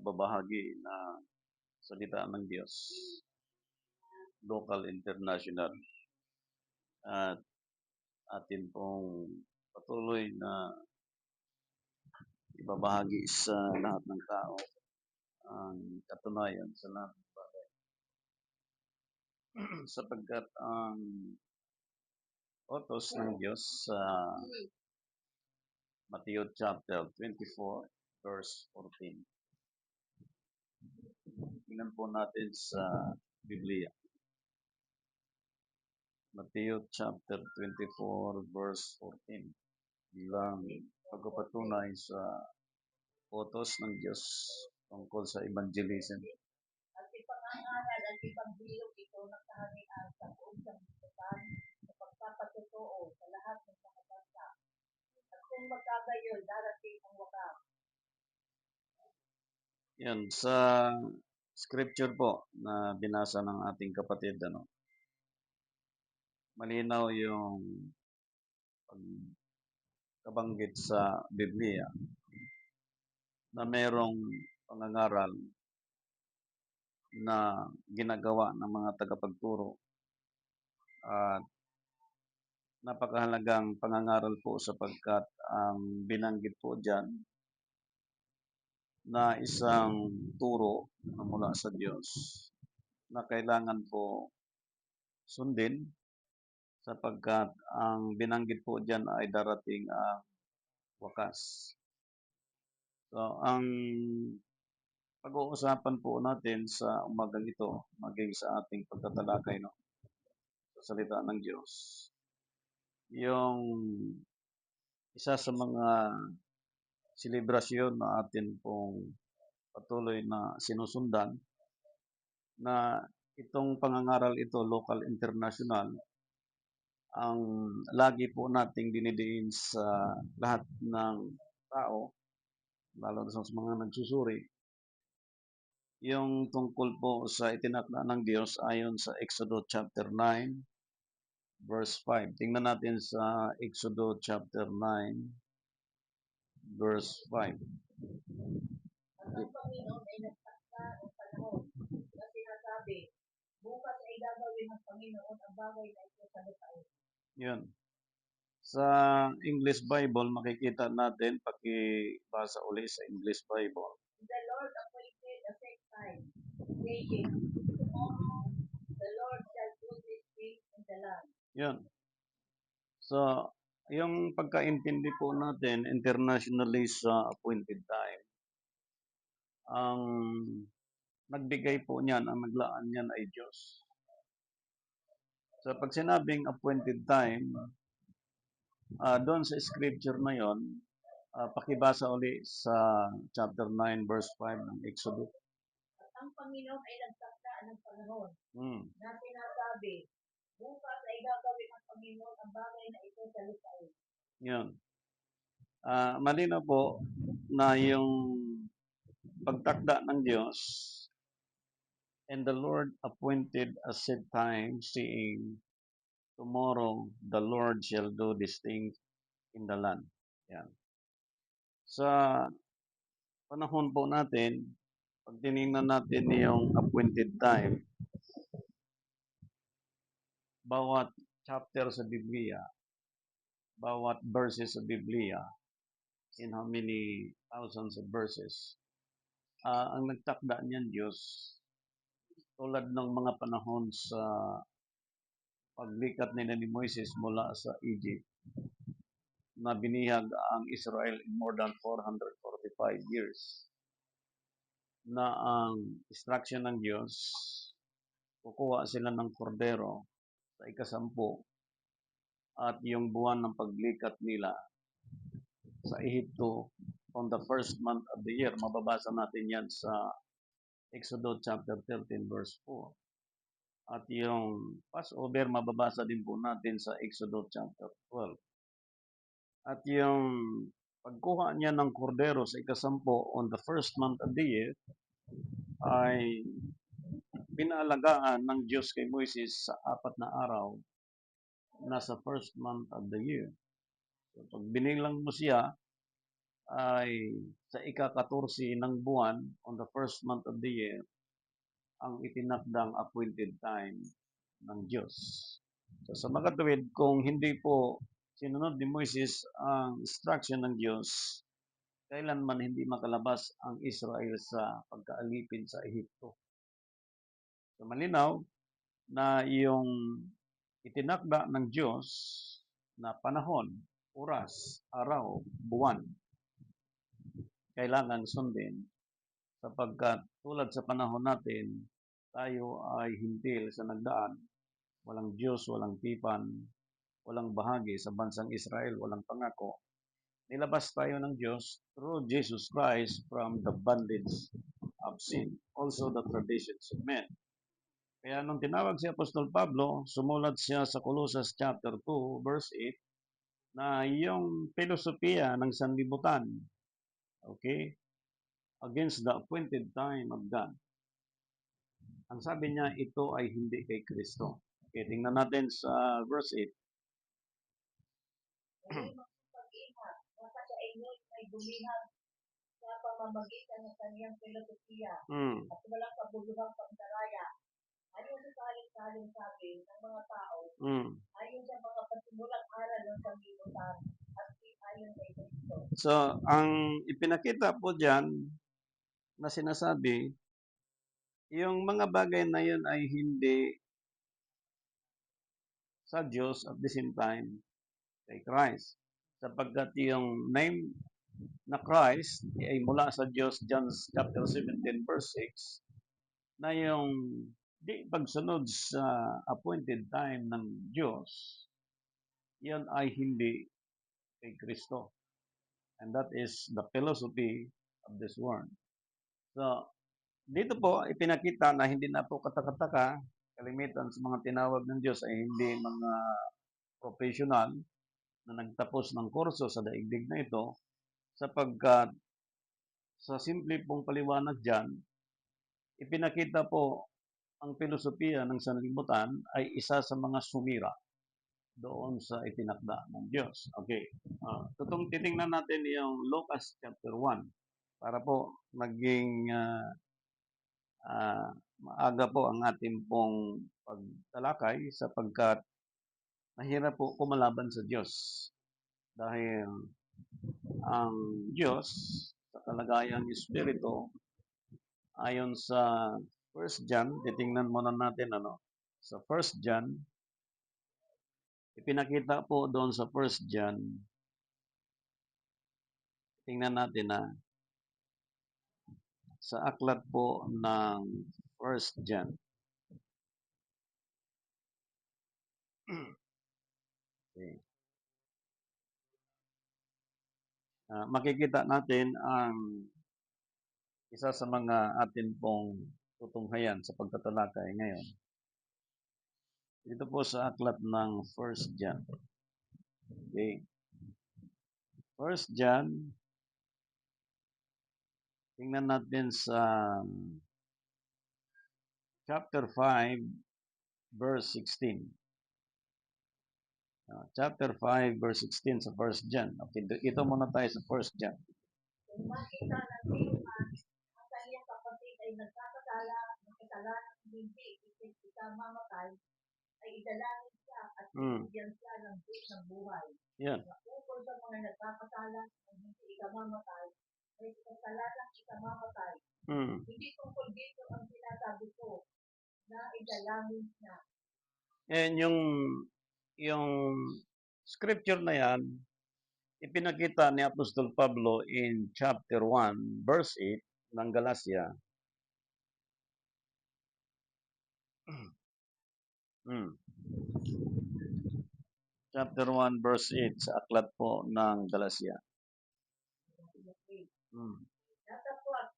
pagbabahagi na salita ng Diyos, local, international, at atin pong patuloy na ibabahagi sa lahat ng tao ang katunayan sa lahat ng bagay. Sapagkat ang utos ng Diyos sa Matthew chapter 24, verse 14. Tingnan po natin sa Biblia. Matthew chapter 24, verse 14. Bilang pagpapatunay sa utos ng Diyos tungkol sa evangelism. At ipangangaral at ipangbilog ito ng kaharian sa buong sanlibutan sa pagpapatotoo sa lahat ng mga bansa. At kung magkagayon, darating ang wakas. Yan, sa scripture po na binasa ng ating kapatid, malinaw yung pagkabanggit sa Biblia na merong pangangaral na ginagawa ng mga tagapagturo at napakahalagang pangangaral po sapagkat ang binanggit po dyan na isang turo na mula sa Diyos na kailangan po sundin sapagkat ang binanggit po dyan ay darating ang wakas. So, ang pag-uusapan po natin sa umagang ito, maging sa ating pagtatalakay sa salita ng Diyos, yung isa sa mga selebrasyon na atin pong patuloy na sinusundan, na itong pangangaral ito, local, international, ang lagi po nating dinidiin sa lahat ng tao, lalo na sa mga nagsusuri, yung tungkol po sa itinakda ng Diyos ayon sa Exodus chapter 9, verse 5. Tingnan natin sa Exodus chapter 9, verse 5. At ang Panginoon ay nagtakda ng panahon na sinasabi, bukas ay gagawin ng Panginoon ang bagay na ito sa lupain. Yun. Sa English Bible, makikita natin, pakibasa uli sa English Bible. The Lord appointed a set time, saying, tomorrow the Lord shall do this thing in the land. Yun. So, yung pagkaintindi po natin internationally sa appointed time, ang nagbigay po niyan, ang naglaan niyan ay Diyos. So, pag sinabing appointed time, doon sa scripture na yon, pakibasa uli sa chapter 9, verse 5 ng Exodus. At ang Panginoon ay nagtakda ng panahon Hmm. na sinasabi, bukas ay gagawin ng Panginoon ang bagay na ito sa lupain. Yun. Malinaw po na yung pagtakda ng Diyos, and the Lord appointed a set time, saying, tomorrow the Lord shall do this thing in the land. Yan. Sa panahon po natin, pag tinignan natin yung appointed time, bawat chapter sa Biblia, bawat verses sa Biblia, in how many thousands of verses, ang nagtakda niyan Diyos, tulad ng mga panahon sa paglikat ni Moises mula sa Egypt, na binihag ang Israel in more than 445 years, na ang instruction ng Diyos, kukuha sila ng kordero sa ikasampu at yung buwan ng paglikat nila sa Ehipto on the first month of the year. Mababasa natin yan sa Exodus chapter 13 verse 4. At yung Passover, mababasa din po natin sa Exodus chapter 12. At yung pagkuha niya ng kordero sa ikasampu on the first month of the year ay pinaalagaan ng Diyos kay Moises sa 4 na araw na sa first month of the year. So, pag binilang mo siya, ay sa ika-14 ng buwan, on the first month of the year, ang itinakdang appointed time ng Diyos. So sa makatuwid, kung hindi po sinunod ni Moises ang instruction ng Diyos, kailanman hindi makalabas ang Israel sa pagkaalipin sa Ehipto. So malinaw na yung itinakda ng Diyos na panahon, oras, araw, buwan, kailangan sundin sapagkat tulad sa panahon natin, tayo ay hintil sa nagdaan. Walang Diyos, walang tipan, walang bahagi sa bansang Israel, walang pangako. Nilabas tayo ng Diyos through Jesus Christ from the bondage of sin, also the traditions of men. Kaya nung tinawag si Apostol Pablo, sumulat siya sa Colossus chapter 2, verse 8, na yung filosofiya ng sanlibutan, okay, against the appointed time of God. Ang sabi niya, ito ay hindi kay Kristo. Okay, tingnan natin sa verse 8. Ngayon magsipag-ingat, baka sa inyo ay bumihag sa pamamagitan ng kaniyang filosofiya at walang kabuluhang pagdaraya. Ayon sa saling-saling sabi ng mga tao, ayon sa mga pasimulang aral ng sanlibutan at ayon kay Kristo. So, ang ipinakita po dyan na sinasabi, yung mga bagay na yun ay hindi sa Diyos at the same time kay Christ. Sapagkat yung name na Christ ay mula sa Diyos, John chapter 17 verse 6, na yung di pagsunod sa appointed time ng Diyos, yan ay hindi kay Kristo. And that is the philosophy of this world. So, dito po ipinakita na hindi na po katakataka, kalimitan sa mga tinawag ng Diyos ay hindi mga professional na nagtapos ng kurso sa daigdig na ito, sapagkat sa simple pong paliwanag dyan, ipinakita po ang filosofiya ng sanlibutan ay isa sa mga sumira doon sa itinakda ng Diyos. Okay. Tutong titingnan natin yung Lucas chapter 1 para po maging maaga po ang ating pong pagtalakay sapagkat mahirap po kumalaban sa Diyos. Dahil ang Diyos sa kalagayang espiritu ayon sa 1 John, titingnan muna natin sa 1 John, ipinakita po doon sa 1 John, tingnan natin sa aklat po ng 1 John. Okay. Makikita natin ang isa sa mga atin pong tutunghayan sa pagtatalakay ngayon. Dito po sa aklat ng 1 John. Okay. 1 John, tingnan natin sa chapter 5, verse 16. Chapter 5, verse 16 sa 1 John. Okay, ito muna tayo sa 1 John. Kung makita ng sinuman, ang kaniyang kapatid ay nagkakasala ng kasalanan hindi ikamamatay, ay idalangin siya at bigyan siya ng Diyos ng buhay. Yeah. Na ukol sa mga nagkakasala ng hindi ikamamatay, ay kasalanan ikamamatay. Hindi tungkol dito ang sinasabi ko na idalangin siya. And yung scripture na yan, ipinakita ni Apostol Pablo in chapter 1, verse 8 ng Galatia. Chapter 1, verse 8 sa aklat po ng Galatia. Datapwat,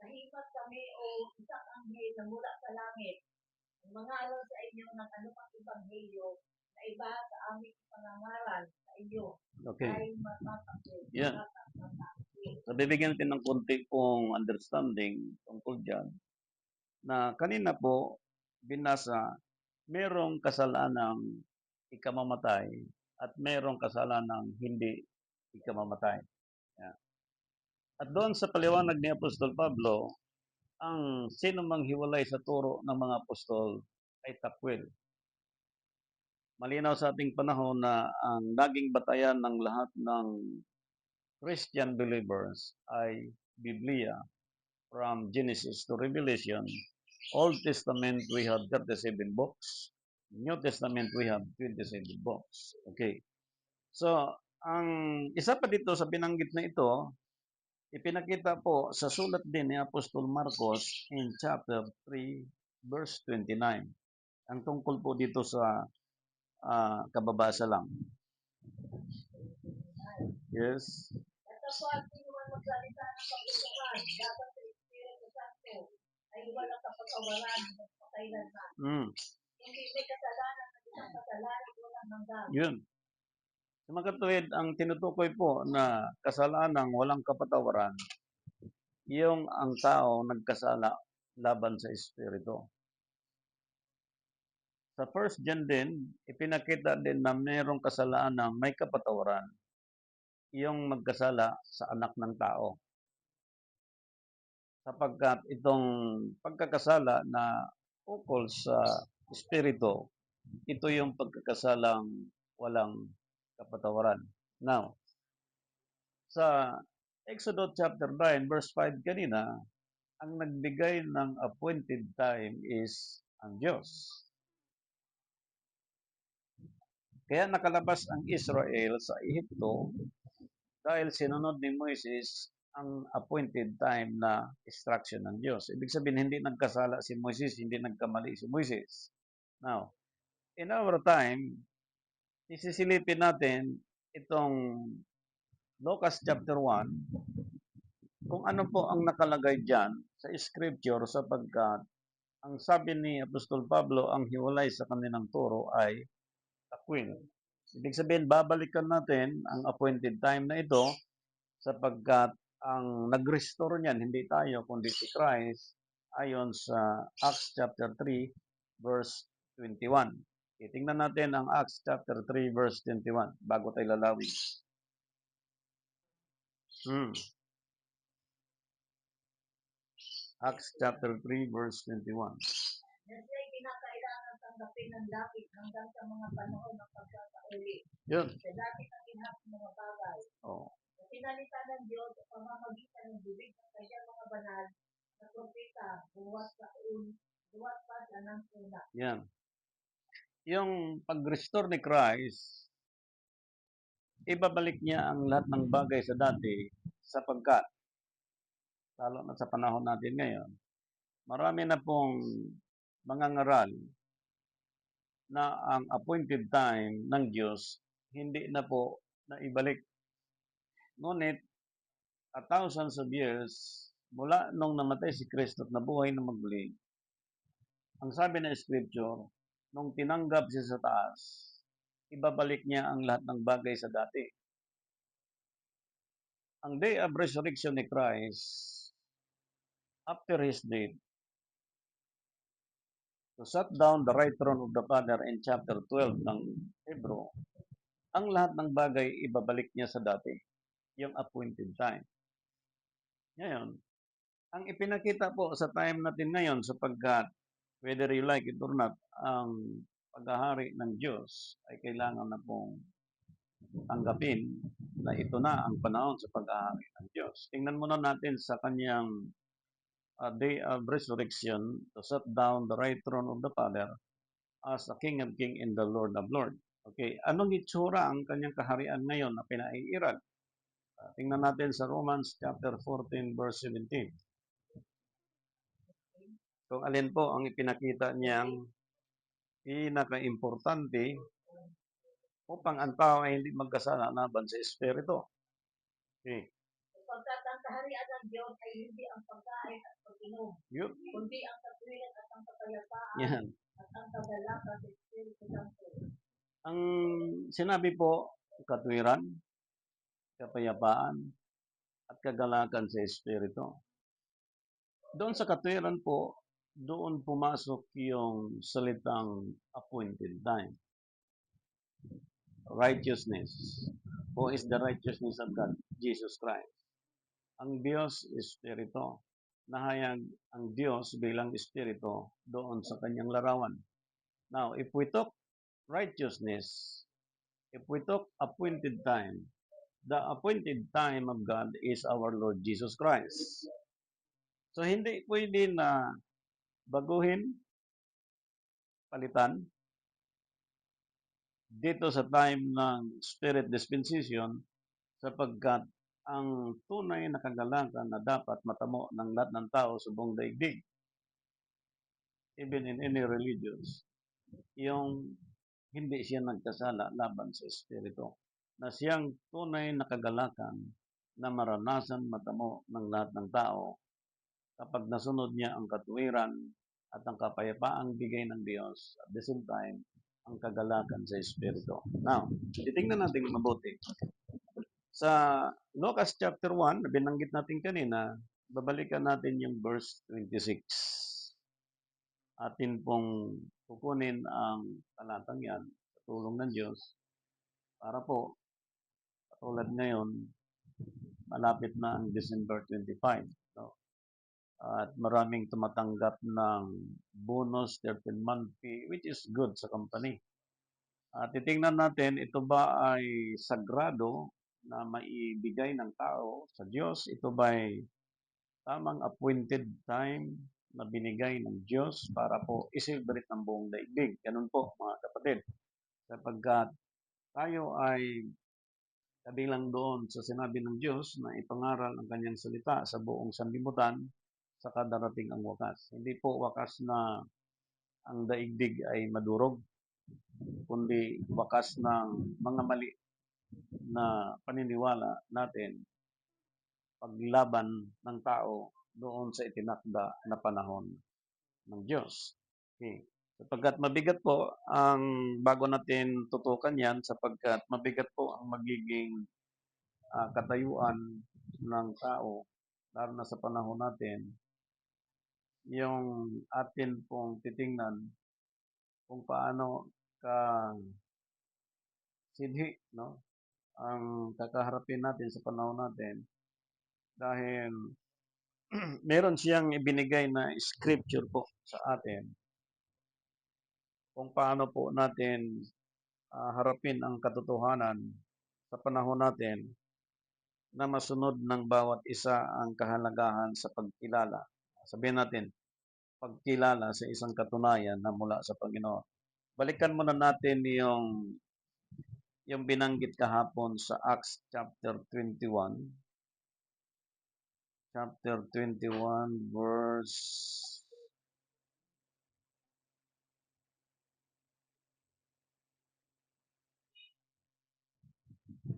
nahimat kami o isang anghel na mula sa langit, ang mangaral sa inyo ng anumang ebanghelyo na iba sa aming pangangaral sa inyo. Okay. Ay matatapos. Yeah. So, bibigyan natin ng konti pong understanding tungkol dyan na kanina po binasa, merong kasalanang ikamamatay at merong kasalanang hindi ikamamatay. Yeah. At doon sa paliwanag ni Apostol Pablo, ang sino mang hiwalay sa turo ng mga apostol ay takwil. Malinaw sa ating panahon na ang naging batayan ng lahat ng Christian believers ay Biblia from Genesis to Revelation. Old Testament, we have 37 books. New Testament, we have 27 books. Okay. So, ang isa pa dito sa binanggit na ito, ipinakita po sa sulat din ni Apostol Marcos in chapter 3, verse 29. Ang tungkol po dito sa kababasa lang. Yes. Ito po at sino man magsalita ng pagkukuhan, dapat sa Espiritu Santo, ay walang kapatawaran ng pakailanman. Hindi may kasalanan ng isang kasalanan walang hanggan. Yun. Sa mga katuwid, ang tinutukoy po na kasalanang walang kapatawaran, yung ang tao nagkasala laban sa Espiritu. Sa First John din, ipinakita din na mayroong kasalanang may kapatawaran, yung magkasala sa anak ng tao. Sapagkat itong pagkakasala na ukol sa Espiritu, ito yung pagkakasalang walang kapatawaran. Now, sa Exodus chapter 9, verse 5 kanina, ang nagbigay ng appointed time is ang Diyos. Kaya nakalabas ang Israel sa Ehipto dahil sinunod ni Moises ang appointed time na instruction ng Diyos. Ibig sabihin, hindi nagkasala si Moises, hindi nagkamali si Moises. Now, in our time, isisilipin natin itong Lucas chapter 1, kung ano po ang nakalagay dyan sa scripture sapagkat ang sabi ni Apostol Pablo, ang hiwalay sa kanilang turo ay takwil. Ibig sabihin, babalikan natin ang appointed time na ito sapagkat ang nag-restore niyan, hindi tayo, kundi si Christ, ayon sa Acts chapter 3, verse 21. Tingnan natin ang Acts chapter 3, verse 21, bago tayo lalawin. Acts chapter 3, verse 21. Na siya'y kinakailangan tanggapin ng lapit hanggang sa mga panahon ng pagkakauli. Yun. Sa dati ng inhap ng mga bagay. Na sinalita ng Diyos sa pamamagitan ng bibig ng kanyang mga banal na propeta buwas pa sa ng una. Yan. Yung pag-restore ni Christ, ibabalik niya ang lahat ng bagay sa dati sapagkat, lalo na sa panahon natin ngayon, marami na pong mga ngaral na ang appointed time ng Diyos hindi na po naibalik. Ngunit, thousands of years, mula nung namatay si Kristo at nabuhay na maguli, ang sabi ng Scripture, nung tinanggap siya sa taas, ibabalik niya ang lahat ng bagay sa dati. Ang day of resurrection ni Christ, after His death, to shut down the right throne of the Father in chapter 12 ng Hebrew, ang lahat ng bagay ibabalik niya sa dati, yung appointed time. Ngayon, ang ipinakita po sa time natin ngayon sapagkat, whether you like it or not, ang paghahari ng Diyos ay kailangan na pong tanggapin na ito na ang panahon sa paghahari ng Diyos. Tingnan muna natin sa kanyang day of resurrection to set down the right throne of the Father as the King of Kings and the Lord of Lords. Okay, anong itsura ang kanyang kaharian ngayon na pinaiirag? Tingnan natin sa Romans chapter 14 verse 17. Kung alin po ang ipinakita niyang pinaka-importante upang ang tao ay hindi magkasala laban sa Espiritu. Okay. Sapagkat ang kaharian ng Diyos ay hindi ang pagkain at pag-inom, kundi ang katwiran at ang kapayapaan at ang kagalakan sa Espiritu Santo. Ang sinabi po, katwiran, kapayapaan, at kagalakan sa Espiritu. Doon sa katwiran po, doon pumasok yung salitang appointed time. Righteousness. Who is the righteousness of God? Jesus Christ. Ang Diyos Espiritu. Nahayag ang Diyos bilang Espiritu doon sa kanyang larawan. Now, if we talk righteousness, if we talk appointed time, the appointed time of God is our Lord Jesus Christ. So, hindi pwede na baguhin, palitan, dito sa time ng Spirit Dispensation sapagkat ang tunay na kagalakan na dapat matamo ng lahat ng tao sa buong daigdig, even in any religions, yung hindi siya nagkasala laban sa Espiritu, na siyang tunay na kagalakan na maranasan matamo ng lahat ng tao kapag nasunod niya ang katuwiran at ang kapayapaang bigay ng Diyos at the same time ang kagalakan sa Espiritu. Now, titingnan natin mabuti. Sa Lucas chapter 1, binanggit natin kanina, babalikan natin yung verse 26. Atin pong kukunin ang talatang yan sa tulong ng Diyos para po, katulad ngayon, malapit na ang December 25. No? At maraming tumatanggap ng bonus 13-month fee, which is good sa company. At titingnan natin, ito ba ay sagrado na maibigay ng tao sa Diyos? Ito ba ay tamang appointed time na binigay ng Diyos para po i-celebrate ng buong daigdig? Ganun po, mga kapatid. Sapagkat tayo ay kabilang doon sa sinabi ng Diyos na ipangaral ang kanyang salita sa buong sanlibutan sa kadarating ang wakas. Hindi po wakas na ang daigdig ay madurog, kundi wakas ng mga mali na paniniwala natin paglaban ng tao doon sa itinakda na panahon ng Diyos. Okay. Sapagkat mabigat po ang bago natin tutukan yan, sapagkat mabigat po ang magiging katayuan ng tao, lalo na sa panahon natin, yung atin pong titingnan kung paano ka sidhi, no? Ang kakaharapin natin sa panahon natin dahil meron siyang ibinigay na scripture po sa atin kung paano po natin harapin ang katotohanan sa panahon natin na masunod ng bawat isa ang kahalagahan sa pagkilala. Sabihin natin, pagkilala sa isang katunayan na mula sa Panginoon. Balikan muna natin yung binanggit kahapon sa Acts chapter 21. Chapter 21 verse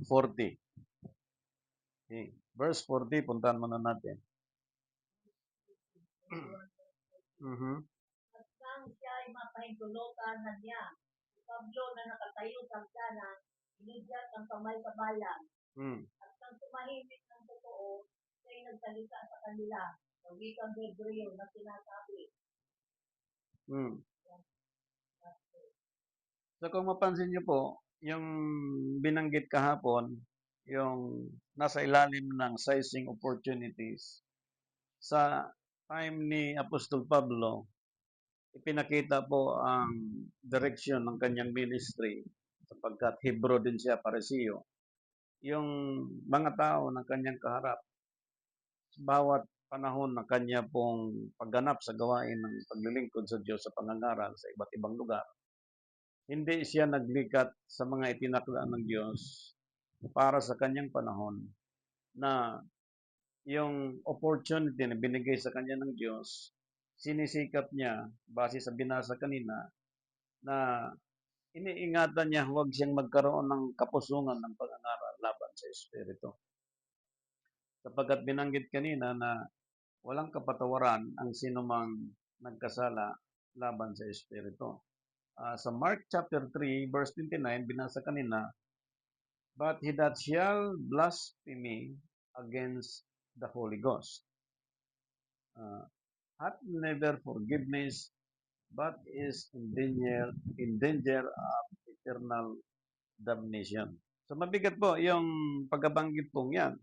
40. Okay. Verse 40, puntahan muna natin. Mm-hmm. At nang siya ay mapahintulutan na niya, si Pablo na nakatayo sa hagdanan, inudyat ang kamay sa bayan. At nang tumahimik ng totoo, siya ay nagsalita sa kanila, sa wikang Hebreo na sinasabi. So kung mapansin niyo po, yung binanggit kahapon, yung nasa ilalim ng sizing opportunities, sa time ni Apostol Pablo, ipinakita po ang direction ng kanyang ministry sapagkat Hebrew din siya, Pariseo. Yung mga tao ng kanyang kaharap, bawat panahon ng kanya pong pagganap sa gawain ng paglilingkod sa Diyos sa pangangaral sa iba't ibang lugar, hindi siya naglikat sa mga itinakda ng Diyos para sa kanyang panahon na yung opportunity na binigay sa kanya ng Diyos, sinisikap niya, base sa binasa kanina, na iniingatan niya huwag siyang magkaroon ng kapusungan ng pag-aaral laban sa Espiritu. Sapagkat binanggit kanina na walang kapatawaran ang sinumang nagkasala laban sa Espiritu. Sa Mark chapter 3, verse 29, binasa kanina, but he that shall blaspheme against the Holy Ghost hath never forgiveness, but is in danger of eternal damnation. So mabigat po yung pagkabanggit pong yan.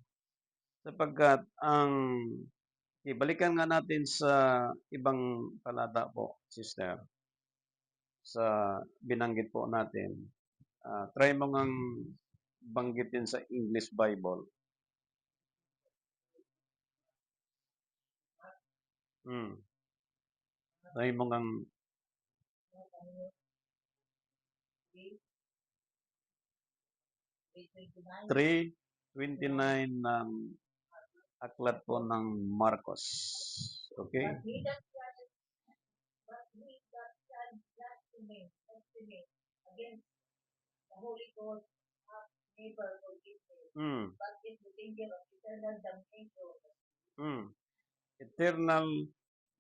Sapagkat ibalikan nga natin sa ibang talata po, sister, sa binanggit po natin. Try mo ngang banggitin sa English Bible. Try mo ngang 3:29 ng aklat po ng Marcos. Okay? But he that shall blaspheme against the Holy Ghost hath never forgiven, but is the danger of eternal damnation. Eternal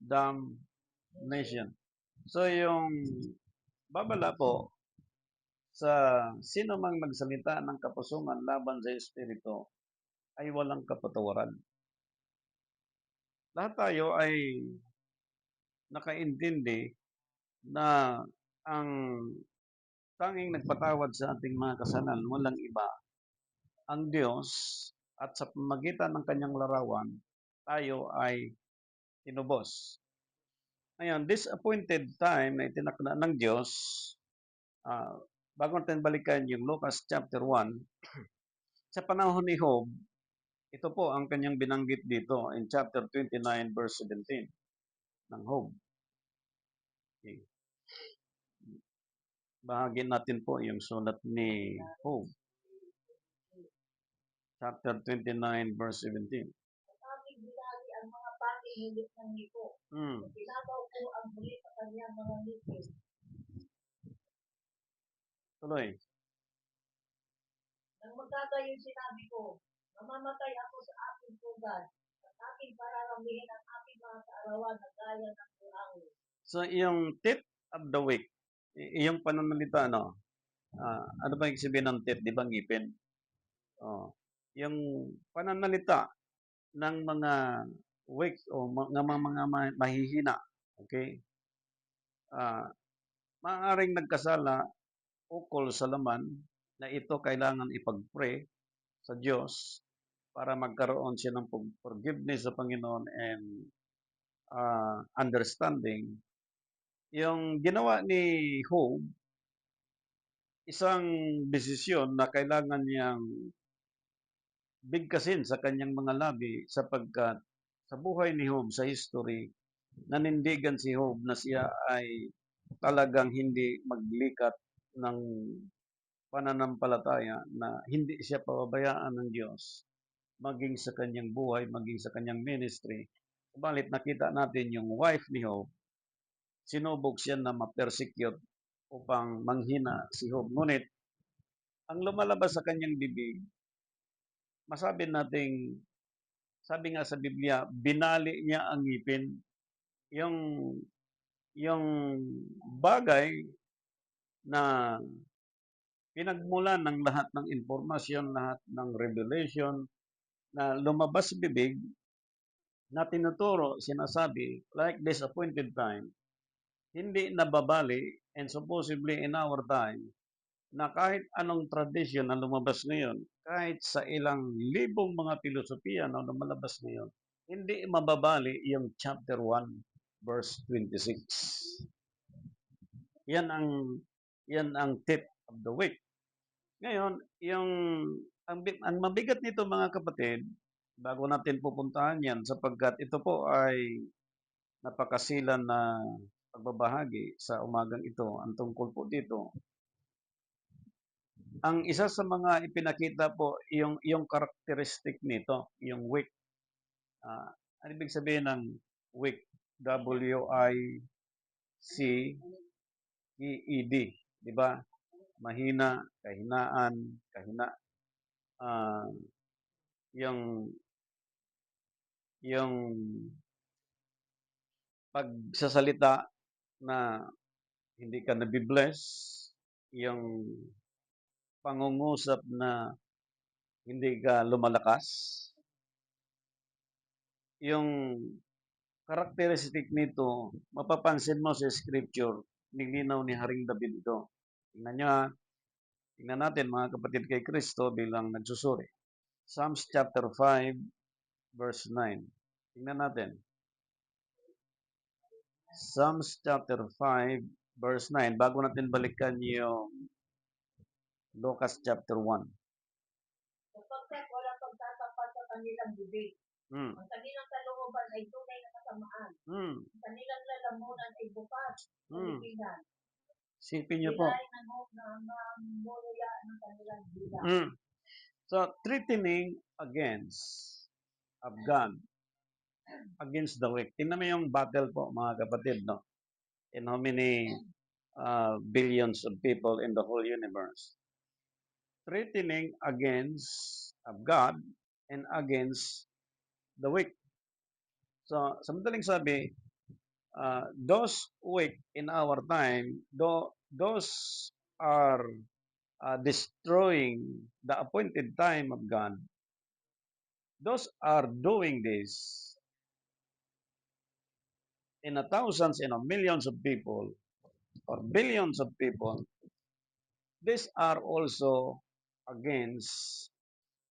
damnation. So, yung babala po sa sino mang magsalita ng kapusungan laban sa Espiritu ay walang kapatawaran. Lahat tayo ay nakaintindi na ang tanging nagpatawad sa ating mga kasalanan, walang iba, ang Diyos, at sa pamagitan ng kanyang larawan, tayo ay tinubos. Ngayon, this appointed time na itinakda ng Diyos, bago natin balikan yung Lucas chapter 1, sa panahon ni Job, ito po ang kanyang binanggit dito in chapter 29 verse 17 ng Job. Okay. Bahagi natin po yung sulat ni Job. Chapter 29 verse 17. Maraming bilali ang mga panihilit ng niko. Pinagaw ko ang huli sa kanyang mga ngipin. Tuloy. Nang magkagayon sinabi ko, mamamatay ako sa aking pugad at aking pararamihin ang aking mga kaarawan na gaya ng buhangin. So, yung tip of the week, yung pananalita, ano ba yung sabihin ng tip? Di ba ngipin? Yung pananalita ng mga weak o mga mahihina, okay? Maaaring nagkasala ukol sa laman na ito kailangan ipag-pray sa Diyos para magkaroon siya ng forgiveness sa Panginoon and understanding. Yung ginawa ni Job, isang desisyon na kailangan niyang bigkasin sa kanyang mga labi sapagkat sa buhay ni Job, sa history, nanindigan si Job na siya ay talagang hindi maglikat ng pananampalataya, na hindi siya pababayaan ng Diyos maging sa kanyang buhay, maging sa kanyang ministry. Subalit nakita natin yung wife ni Job, sinubok siya na ma-persecute upang manghina si Job. Ngunit, ang lumalabas sa kanyang bibig, masabi nating, sabi nga sa Biblia, binali niya ang ngipin. Yung bagay na pinagmulan ng lahat ng informasyon, lahat ng revelation na lumabas sa bibig, na tinuturo, sinasabi, like this appointed time, hindi nababali, and supposedly in our time, na kahit anong tradisyon na lumabas ngayon, kahit sa ilang libong mga filosofiya na lumalabas ngayon, hindi mababali yung chapter 1, verse 26. Yan ang tip of the week. Ngayon, ang mabigat nito mga kapatid, bago natin pupuntahan yan, sapagkat ito po ay napakasilan na pagbabahagi sa umagang ito. Ang tungkol po dito, ang isa sa mga ipinakita po, yung characteristic nito, yung weak. Ano ibig sabihin ng weak? W-I-C-E-E-D. Di ba? Mahina, kahinaan, yung pagsasalita na hindi ka nabibless, yung pangungusap na hindi ka lumalakas, yung characteristic nito, mapapansin mo sa scripture, nilinaw ni Haring David ito. Tingnan nyo ha. Tingnan natin mga kapatid kay Kristo bilang nagsusuri. Psalms chapter 5, verse 9. Tingnan natin. Psalms chapter 5, verse 9. Bago natin balikan yung Lucas chapter 1. Sapagkat walang pagtatapat sa kanilang bibig. Hmm. Ang kanilang kalooban ay tunay na kasamaan. Hmm. Ang kanilang lalamunan ay bukas sa libingan. Sipin niyo po. Bilay na mamulula ng kanilang bilang. So, threatening against of God, against the weak. Tingnan mo yung battle po, mga kapatid, no? And how many billions of people in the whole universe. Threatening against of God and against the weak. So, sa madaling sabi, those weak in our time, those are destroying the appointed time of God. Those are doing this in a thousands and a millions of people or billions of people. These are also against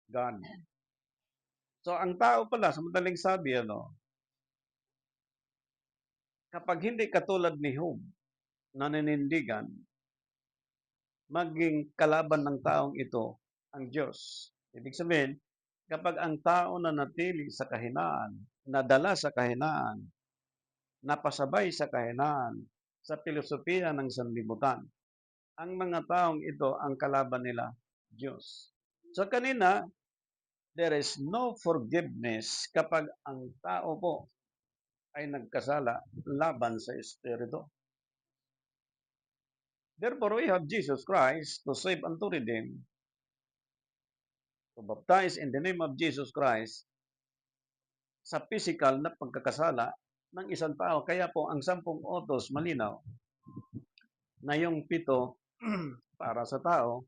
God. So, ang tao pala, sa madaling sabi, kapag hindi katulad ni Job, naninindigan, maging kalaban ng taong ito ang Diyos. Ibig sabihin, kapag ang tao na natili sa kahinaan, nadala sa kahinaan, napasabay sa kahinaan, sa filosofiya ng sanlibutan, ang mga taong ito ang kalaban nila, Diyos. So kanina, there is no forgiveness kapag ang tao po ay nagkasala laban sa Espiritu. Therefore, we have Jesus Christ to save and to redeem, to baptize in the name of Jesus Christ sa physical na pagkakasala ng isang tao. Kaya po, ang 10 utos malinaw na yung 7 para sa tao,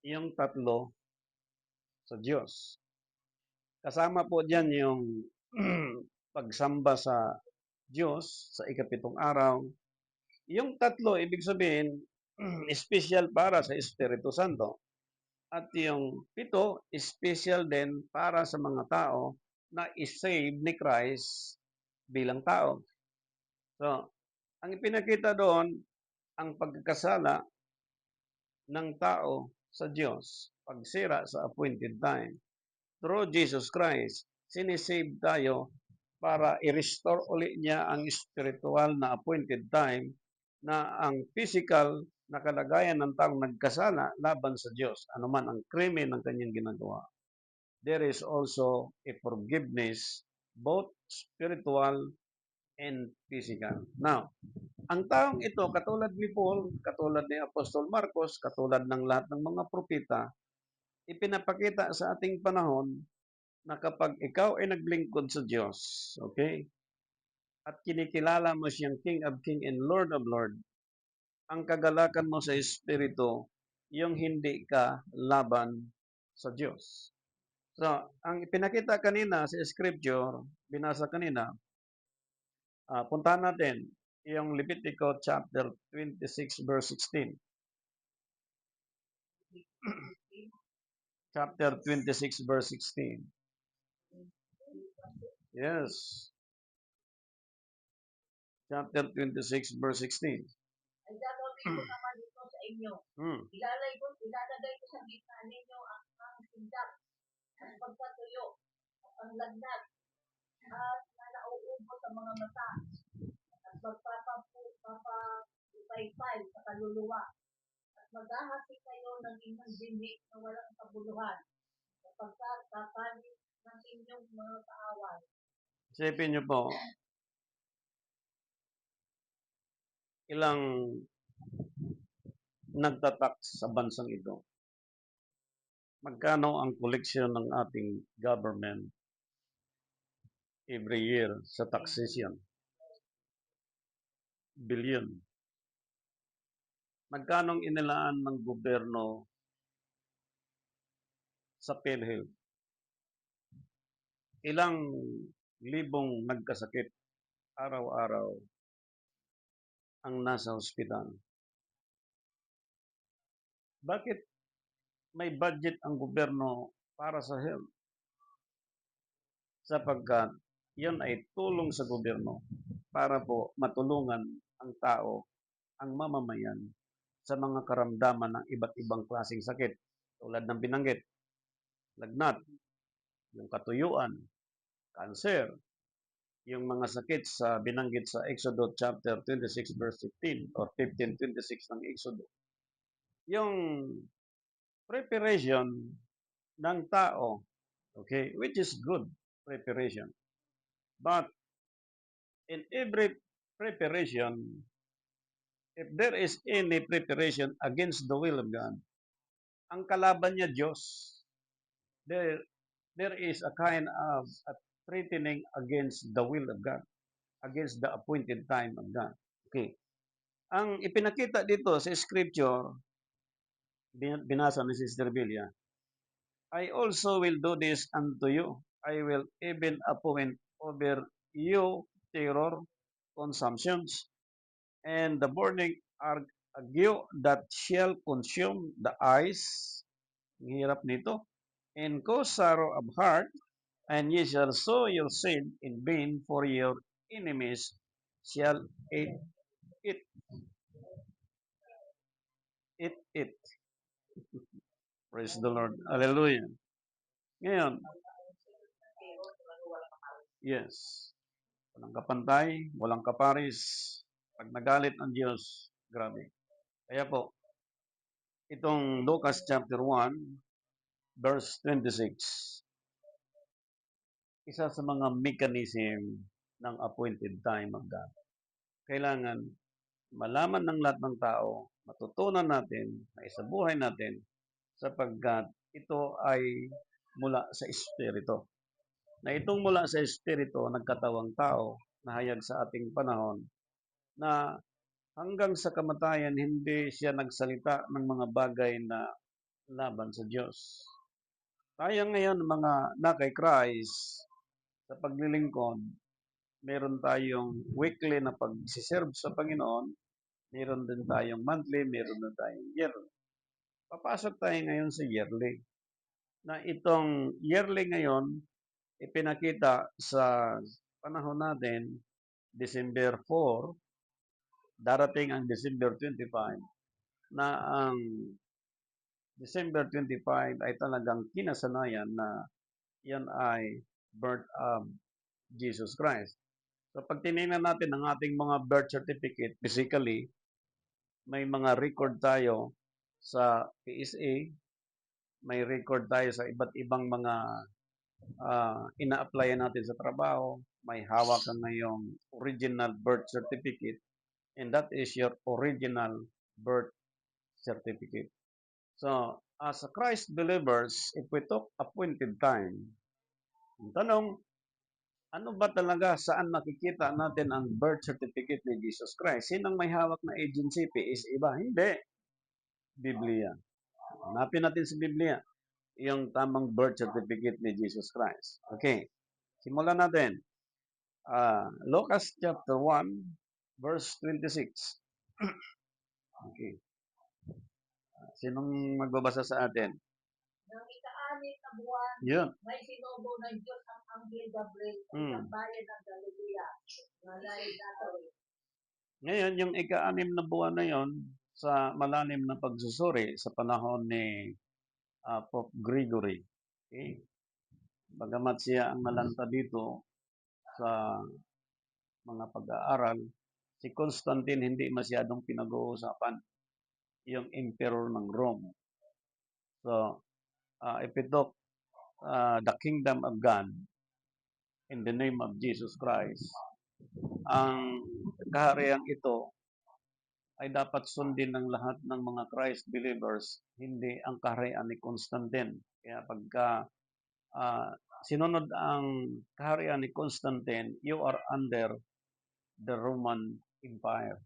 yung 3 sa Diyos. Kasama po diyan yung pagsamba sa Diyos sa ikapitong araw. Yung 3, ibig sabihin, special para sa Espiritu Santo. At yung 7, special din para sa mga tao na isave ni Christ bilang tao. So, ang ipinakita doon, ang pagkakasala ng tao sa Diyos, pagsira sa appointed time. Through Jesus Christ, sinisave tayo para i-restore uli niya ang spiritual na appointed time na ang physical na kalagayan ng taong nagkasala laban sa Diyos, anuman ang krimen ng kanyang ginagawa. There is also a forgiveness, both spiritual and physical. Now, ang taong ito, katulad ni Paul, katulad ni Apostol Marcos, katulad ng lahat ng mga propeta, ipinapakita sa ating panahon na kapag ikaw ay naglingkod sa Diyos, okay, at kinikilala mo siyang King of King and Lord of Lord, ang kagalakan mo sa Espiritu, yung hindi ka laban sa Diyos. So, ang ipinakita kanina sa Scripture, binasa kanina, puntahan natin yung Levitico chapter 26 verse 16. Chapter 26 verse 16. Yes. Chapter 26 verse 16. Ay gagawin ko naman ito sa inyo. Ilalagay ko sa gitna ninyo ang sindak, ang pagkatuyo, ang lagnat, at na nauubos sa mga mata, at magpapapaypay sa kaluluwa, at maghahati kayo ng inyong dinig na walang kabuluhan, sapagkat kakanin ng inyong mga kaaway. Isipin niyo po, ilang nagtatak sa bansang ito. Magkano ang koleksyon ng ating government every year sa taxation? Billion. Magkano ang inilaan ng gobyerno sa PhilHealth? Ilang libong nagkasakit araw-araw ang nasa ospital? Bakit may budget ang gobyerno para sa health? sapagkat yun ay tulong sa gobyerno para po matulungan ang tao, ang mamamayan sa mga karamdaman ng iba't ibang klaseng sakit tulad ng binanggit, lagnat, yung katuyuan, cancer, yung mga sakit sa binanggit sa Exodus chapter 26 verse 15 or 15:26 ng Exodus. Yung preparation ng tao, okay, which is good preparation. But in every preparation, if there is any preparation against the will of God, ang kalaban niya Diyos, there, there is a kind of a threatening against the will of God, against the appointed time of God. Okay. Ang ipinakita dito sa scripture, binasa ni Sister Bilya, I also will do this unto you. I will even appoint over you terror, consumptions, and the burning ague that shall consume the eyes. Ang hirap nito. And cause sorrow of heart, and ye shall sow your seed in vain, for your enemies shall eat it. Eat it. Praise the Lord. Hallelujah. Ngayon, yes. Walang kapantay, walang kaparis. Pag nagalit ang Diyos, grabe. Kaya po, itong Lucas chapter 1, verse 26, isa sa mga mechanism ng appointed time of God. Kailangan malaman ng lahat ng tao, matutunan natin, maisabuhay natin, sapagkat ito ay mula sa Espiritu. Na itong mula sa Espiritu, nagkatawang tao, nahayag sa ating panahon, na hanggang sa kamatayan, hindi siya nagsalita ng mga bagay na laban sa Diyos. Tayo ngayon, mga na kay Christ, sa paglilingkod, meron tayong weekly na pag-serve sa Panginoon, meron din tayong monthly, meron din tayong yearly. Papasok tayo ngayon sa yearly. Na itong yearly ngayon, ipinakita sa panahon natin, December 4, darating ang December 25, na ang December 25 ay talagang kinasanayan na yan ay birth of Jesus Christ. So pag tinignan natin ang ating mga birth certificate, physically, may mga record tayo sa PSA, may record tayo sa iba't ibang mga ina-applyan natin sa trabaho, may hawak ka ngayong original birth certificate, and that is your original birth certificate. So, as a Christ believers, if we took appointed time, ang tanong, ano ba talaga, saan makikita natin ang birth certificate ni Jesus Christ? Sinang may hawak na agency? PSA ba? Hindi. Biblia. Hanapin natin sa Biblia yung tamang birth certificate ni Jesus Christ. Okay. Simulan natin. Lucas chapter 1, verse 26. Okay. Sinong magbabasa sa atin? Nang ika-anim na buwan, Yun. may sinubo ng Diyos ang Anghel Gabriel sa isang bayan ng Galilea, ngalay Nazareth. Ngayon, yung ika-anim na buwan na yon, sa malalim na pagsusuri sa panahon ni Pope Gregory. Okay? Bagamat siya ang nalanta dito sa mga pag-aaral, si Constantine hindi masyadong pinag-uusapan, yung emperor ng Rome. So, if we talk the kingdom of God in the name of Jesus Christ, ang kahariang ito ay dapat sundin ng lahat ng mga Christ believers, hindi ang kaharian ni Constantine. Kaya pagka sinunod ang kaharian ni Constantine, you are under the Roman Empire.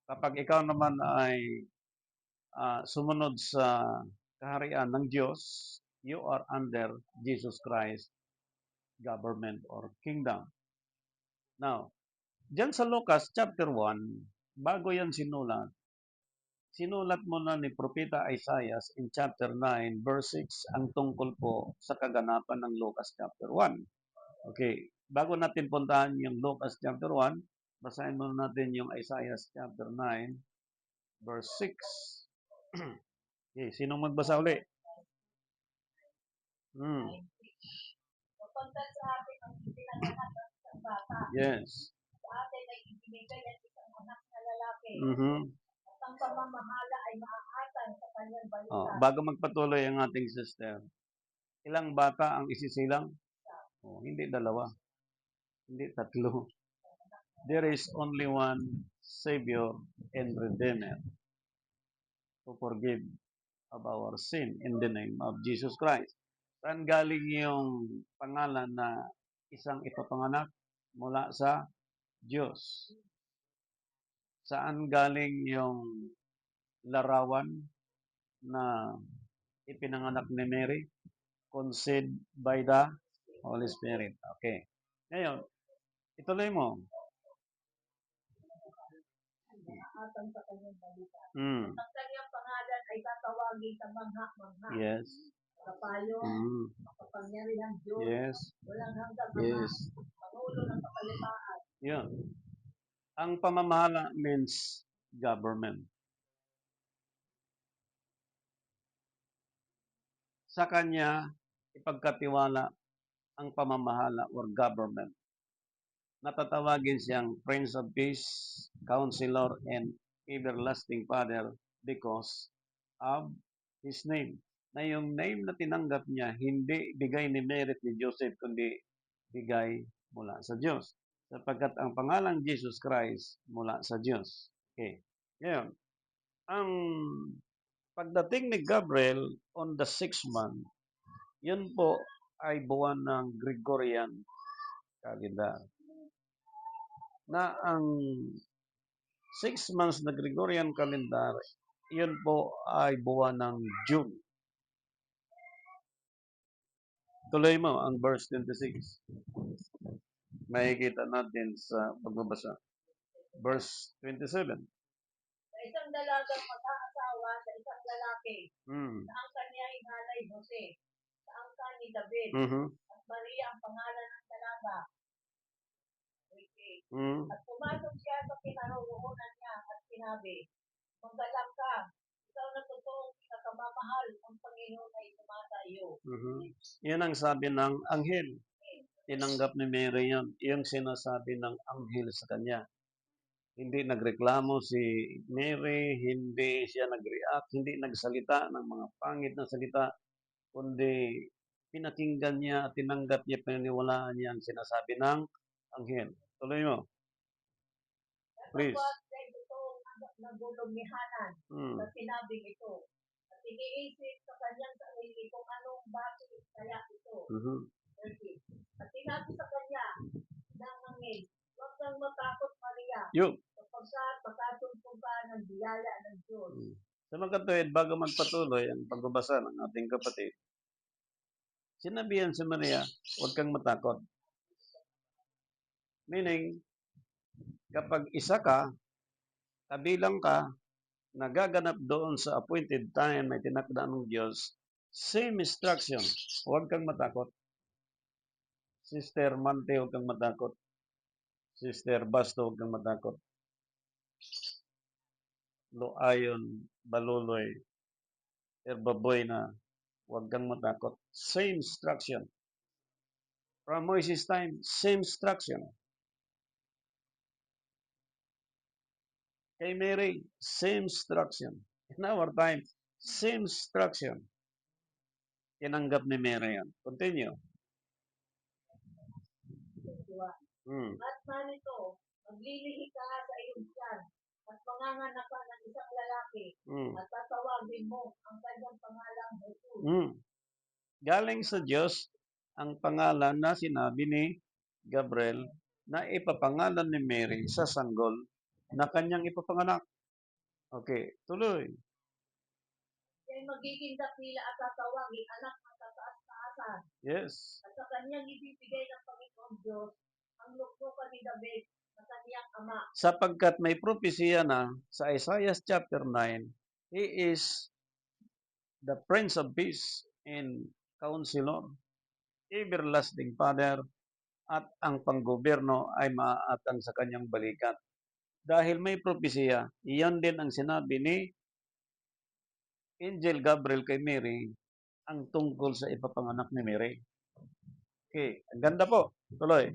Kapag ikaw naman ay sumunod sa kaharian ng Diyos, you are under Jesus Christ government or kingdom. Now, dyan sa Lucas chapter 1, bago yan sinulat, sinulat mo na ni Propeta Isaiah in chapter 9, verse 6, ang tungkol po sa kaganapan ng Lucas chapter 1. Okay, bago natin puntahan yung Lucas chapter 1, basahin muna natin yung Isaiah chapter 9, verse 6. Okay, sinong magbasa uli? Sapagkat sa atin ang ipinanganak ng isang bata, Yes. sa atin ay ibinigay ang isang anak na lalaki, at ang pamamahala ay maaatang sa kanyang balikat. Bago magpatuloy ang ating sister, ilang bata ang isisilang? Hindi dalawa, hindi tatlo. There is only one Savior and Redeemer to forgive of our sin in the name of Jesus Christ. Saan galing yung pangalan na isang ipapanganak? Mula sa Diyos. Saan galing yung larawan na ipinanganak ni Mary? Conceived by the Holy Spirit. Okay. Ngayon, ituloy mo. Maaatang sa kanyang balikat. Ang kanyang pangalan ay tatawagin sa mangha-mangha. Yes. Kapayo, makapangyarihang Diyos, Yes. walang hanggang Ama, Yes. Pangulo ng kapayapaan. Yun. Ang pamamahala means government. Sa kanya, ipagkatiwala ang pamamahala or government. Natatawagin siyang Prince of Peace, Counselor, and Everlasting Father because of His name. Na yung name na tinanggap niya, hindi bigay ni Mary at ni Joseph, kundi bigay mula sa Diyos. Sapagkat ang pangalang Jesus Christ mula sa Diyos. Okay. Ngayon, ang pagdating ni Gabriel on the 6th month, yun po ay buwan ng Gregorian calendar. Na ang 6 months na Gregorian calendar, yun po ay buwan ng June. Tuloy mo ang verse 26. Makikita natin sa pagbabasa. Verse 27. Sa isang dalagang mag-aasawa sa isang lalaki, na ang kanyang inalay Jose, sa angkan ni David, at Maria ang pangalan ng dalaga. At pumasok siya sa kinaroroonan niya at sinabi, "Magalang ka, ikaw na totoong pinakamamahal, ang Panginoon ay tumasa iyo." Yan ang sabi ng anghel. Tinanggap ni Mary yan. Yung sinasabi ng anghel sa kanya. Hindi nagreklamo si Mary, hindi siya nag-react, hindi nagsalita ng mga pangit na salita, kundi pinakinggan niya at tinanggap niya, pinaniwalaan niya ang sinasabi ng anghel. Tuloy mo. Please. At ay totoong nagulumihanan sa sinabing ito. At iniisip sa kanyang sarili kung anong bakit kaya ito. At sinabi sa kanya ng anghel, "Huwag kang matakot, Maria, sapagkat makatungkol ka ng biyaya ng Diyos." Sa mga kapatid, bago magpatuloy ang pagbabasa ng ating kapatid, sinabihan si Maria, huwag kang matakot. Meaning, kapag isa ka, kabilang ka, nagaganap doon sa appointed time na tinakda ng Diyos, same instruction, huwag kang matakot. Sister Mante, huwag kang matakot. Sister Basto, huwag kang matakot. Loayon, Baluloy, Erbaboy na, huwag kang matakot. Same instruction. From Moses' time, same instruction. Kay Mary, same instruction. In our time, same instruction. Tinanggap ni Mary yan. Continue. At narito, maglilihi ka sa iyong tiyan, at manganganak ka ng isang lalaki, at tatawagin mo ang kanyang pangalang Jesus. Galing sa Diyos ang pangalan na sinabi ni Gabriel na ipapangalan ni Mary sa sanggol na kanyang ipapanganak. Okay, tuloy. Siya'y magiging dakila at tatawagin anak ng kataas-taasan. Yes. At sa kanyang ibibigay ng Panginoong Diyos ang luklukan ni David na kanyang ama. Sapagkat may propesya na sa Isaiah chapter 9 He is the Prince of Peace and Counselor, everlasting Father, at ang panggobyerno ay maaatang sa kanyang balikat. Dahil may propesiya, iyon din ang sinabi ni Angel Gabriel kay Mary, ang tungkol sa ipapanganak ni Mary. Okay, ang ganda po. Tuloy.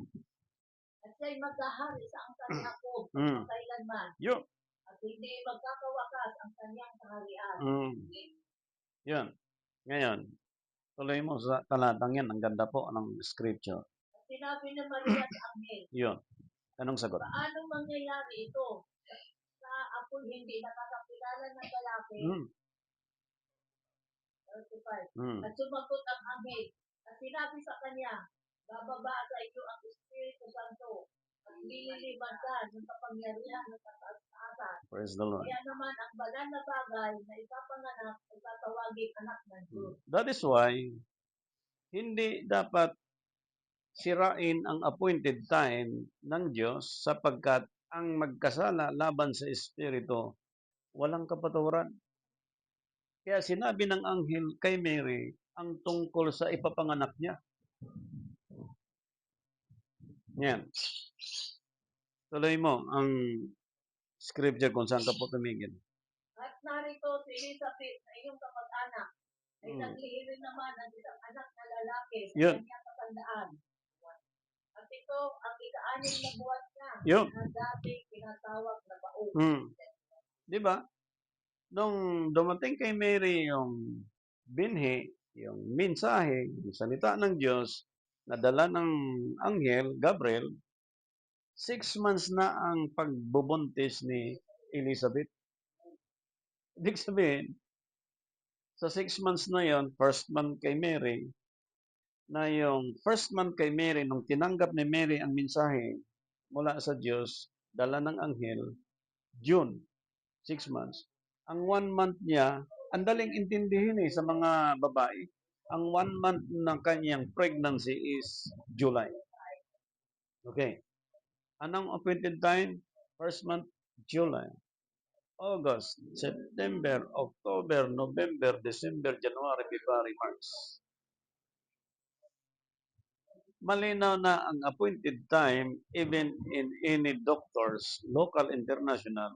At siya'y maghahari sa ang kanyang apo kailanman. Yun. At hindi magkakawakas ang kanyang kaharian. Yun. Ngayon, tuloy mo sa talatang yan. Ang ganda po ng scripture. At sinabi ni Maria sa anghel. Yun. Anong sagot? Paano mangyayari ito? Sa apo'y hindi nakakakilala ng lalaki. 35. At sumagot ang anghel. At sinabi sa kanya, bababa sa iyo ang Espiritu Santo at lililiman ka ng kapangyarihan ng kataas-taasan. Praise the Lord. Kaya naman ang banal na bagay na ipapanganak ay tatawagin anak ng Diyos. That is why, hindi dapat sirain ang appointed time ng Diyos sapagkat ang magkasala laban sa Espiritu, walang kapatawaran. Kaya sinabi ng anghel kay Mary ang tungkol sa ipapanganak niya. Yan. Tuloy mo ang scripture kung saan ka po tumigil. At narito si Elizabeth na iyong kamag-anak ay naglihiri naman ng isang anak na lalaki sa kanyang katandaan. At ito ang ika-anim na buwan niya na dati tinatawag na baog. Di ba? Nung dumating kay Mary yung binhi, yung mensahe, yung salita ng Diyos, nadala ng anghel, Gabriel, 6 months na ang pagbubuntis ni Elizabeth. Ibig sabihin, sa 6 months na yon, first month kay Mary, na yung first month kay Mary, nung tinanggap ni Mary ang mensahe mula sa Diyos, dala ng anghel, June, 6 months. Ang 1 month niya, ang daling intindihin sa mga babae. Ang 1 month ng kanyang pregnancy is July. Okay. Anong appointed time? First month, July. August, September, October, November, December, January, February, March. Malinaw na ang appointed time, even in any doctors, local, international,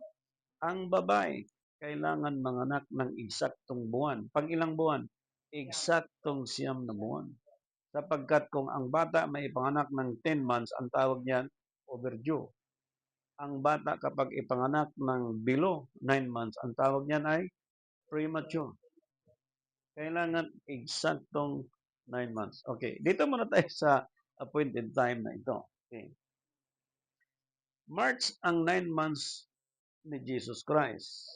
ang babae kailangan manganak ng eksaktong buwan. Pag ilang buwan? Eksaktong 9 na buwan. Sapagkat kung ang bata may ipanganak ng 10 months, ang tawag niyan overdue. Ang bata kapag ipanganak ng below 9 months, ang tawag niyan ay premature. Kailangan eksaktong 9 months. Okay, dito muna tayo sa appointed time na ito. Okay. March ang 9 months ni Jesus Christ.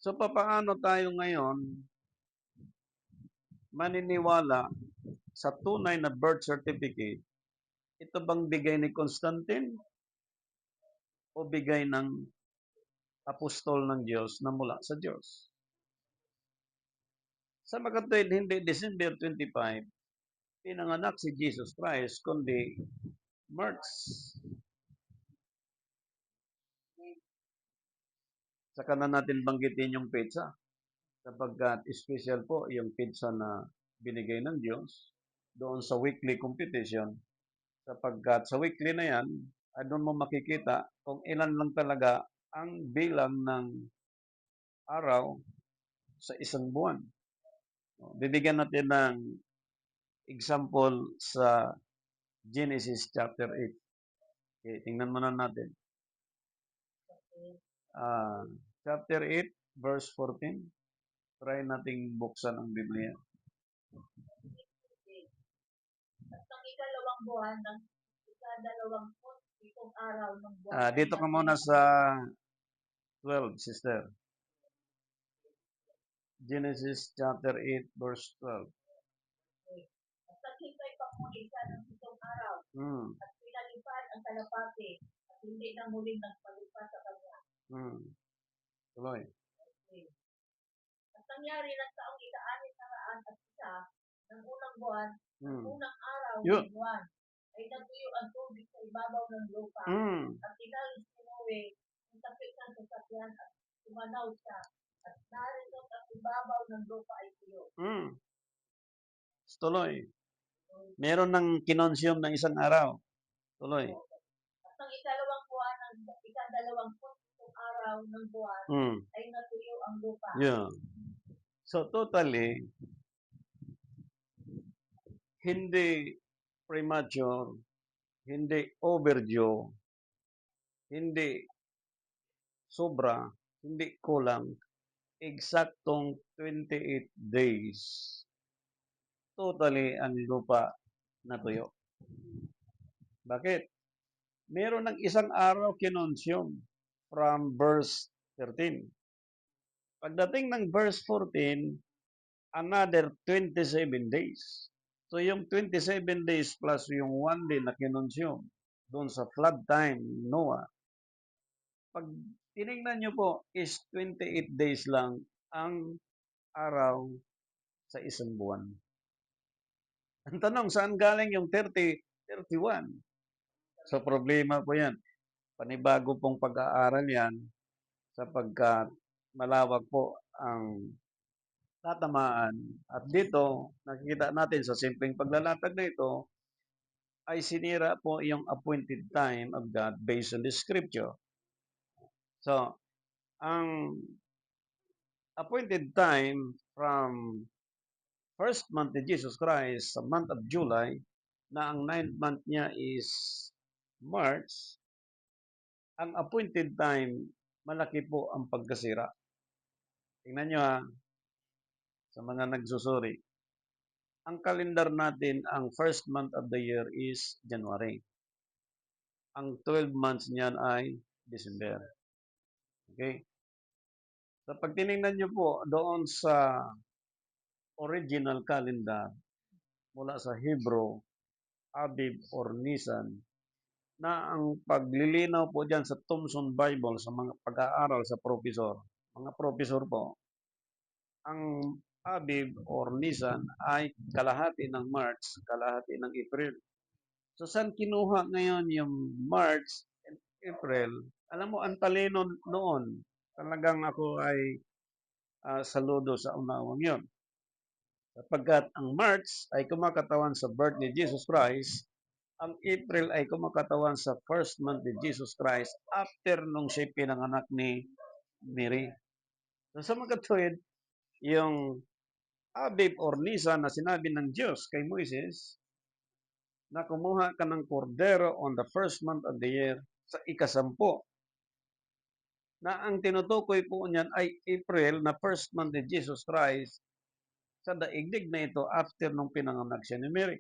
So, papaano tayo ngayon maniniwala sa tunay na birth certificate? Ito bang bigay ni Constantine o bigay ng apostol ng Diyos na mula sa Diyos? Sa makatuwid, hindi December 25, pinanganak si Jesus Christ, kundi March. Saka na natin banggitin yung petsa, sapagkat special po yung petsa na binigay ng Diyos doon sa weekly competition, sapagkat sa weekly na yan, doon mo makikita kung ilan lang talaga ang bilang ng araw sa isang buwan. Bibigyan natin ng example sa Genesis chapter 8. Okay, tingnan muna natin. Chapter 8, verse 14. Try nating buksan ang Biblia. At ang ikalawang buwan ng ika-27 araw ng buwan. Dito ka muna sa 12, sister. Genesis chapter 8, verse 12. At naghintay pa po isa ng 7 araw. At pinalipad ang kalapati at hindi na muling nagpalipad sa kanya. Tuloy. At nangyari ng taong ika-600 at isa ng unang buwan, ng unang araw ng buwan, ay nagtuyo ang tubig sa ibabaw ng lupa. At inalis ni Noe ang sakit ng sasakyan at tuloy. Meron ng kinonsume ng isang araw, tuloy. At ang ikadalawampung araw ng buwan ay natuyo ang lupa. Yeah. So totally, hindi premature, hindi overdue, hindi sobra, hindi kulang, eksaktong 28 days. Totally ang lupa natuyo. Bakit? Meron ng isang araw kinonsume from verse 13. Pagdating ng verse 14, another 27 days. So yung 27 days plus yung 1 day na kinonsume doon sa flood time Noah, pag tinignan nyo po is 28 days lang ang araw sa isang buwan. Ang tanong, saan galing yung 30, 31? So problema po yan. Panibago pong pag-aaral yan sapagkat malawak po ang tatamaan. At dito, nakikita natin sa simpleng paglalatag na ito, ay sinira po yung appointed time of God based on the scripture. So, ang appointed time from first month ni Jesus Christ sa month of July, na ang 9th month niya is March, ang appointed time, malaki po ang pagkasira. Tingnan nyo ha, sa mga nagsusuri. Ang kalendar natin, ang first month of the year is January. Ang 12 months niyan ay December. Okay? So pag tinignan nyo po doon sa original calendar mula sa Hebrew, Abib or Nisan, na ang paglilinaw po dyan sa Thomson Bible sa mga pag-aaral sa professor, mga professor po, ang Abib or Nisan ay kalahati ng March, kalahati ng April. So saan kinuha ngayon yung March and April? Alam mo, ang talino noon. Talagang ako ay saludo sa unawang yon. Sapagkat ang March ay kumakatawan sa birth ni Jesus Christ, ang April ay kumakatawan sa first month ni Jesus Christ after nung siya pinanganak ni Mary. So sa mga katuwid, yung Abib or Nisan na sinabi ng Diyos kay Moises, na kumuha ka ng kordero on the first month of the year sa ikasampo. Na ang tinutukoy po niyan ay April na first month ni Jesus Christ sa daigdig na ito after nung pinanganak siya ni Mary.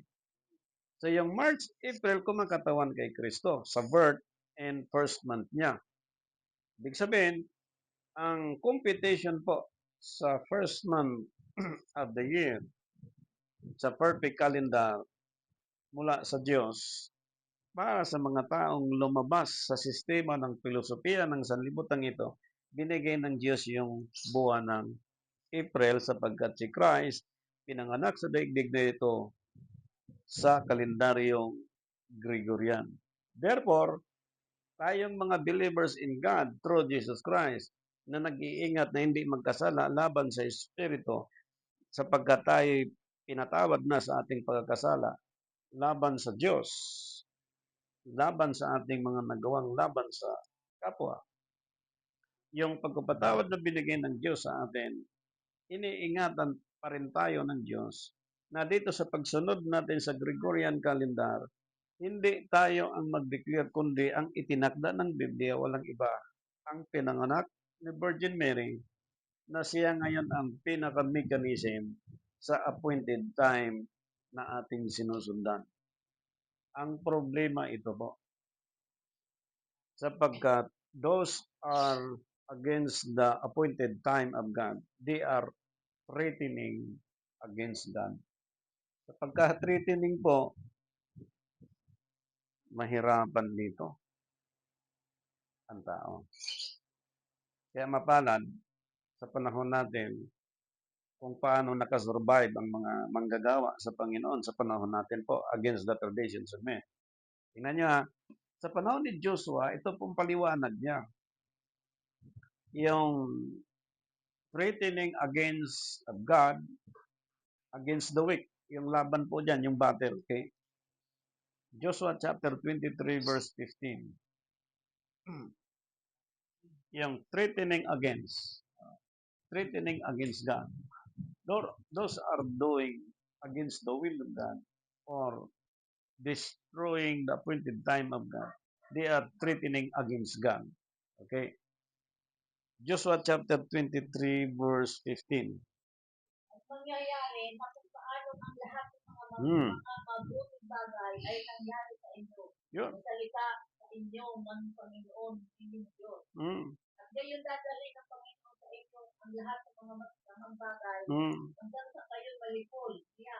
So yung March, April, kumakatawan kay Kristo sa birth and first month niya. Ibig sabihin, ang computation po sa first month of the year, sa perfect calendar mula sa Diyos, para sa mga taong lumabas sa sistema ng filosofiya ng sanlibutan ito, binigay ng Diyos yung buwan ng April sapagkat si Christ pinanganak sa daigdig na ito sa kalendaryong Gregorian. Therefore, tayong mga believers in God through Jesus Christ na nag-iingat na hindi magkasala laban sa Espiritu sapagkat tayo pinatawad na sa ating pagkakasala laban sa Diyos, laban sa ating mga nagawang laban sa kapwa. Yung pagpapatawad na binigay ng Diyos sa atin, iniingatan pa rin tayo ng Diyos na dito sa pagsunod natin sa Gregorian calendar, hindi tayo ang mag-declare kundi ang itinakda ng Biblia, walang iba. Ang pinanganak ni Virgin Mary na siya ngayon ang pinaka-mechanism sa appointed time na ating sinusundan. Ang problema ito po, sapagkat those are against the appointed time of God. They are threatening against God. Sapagkat threatening po, mahirapan dito ang tao. Kaya mapalad sa panahon natin kung paano nakasurvive ang mga manggagawa sa Panginoon sa panahon natin po against the traditions of men. Tingnan nyo ha, sa panahon ni Joshua, ito pong paliwanag niya. Yung threatening against of God, against the weak. Yung laban po dyan, yung battle, okay? Joshua chapter 23 verse 15. Yung threatening against God. Those are doing against the will of God or destroying the appointed time of God. They are threatening against God. Okay? Joshua chapter 23 verse 15. At mangyayari na kung paano ang lahat ng Hmm. mga mabuting bagay ay nangyari sa inyo. Yun. Ang salita sa inyo ng Panginoon, inyong Diyos. At gayon dadalhin ng Panginoon sa inyo ang lahat ng mga masamang bagay hanggang sa kayo malipol niya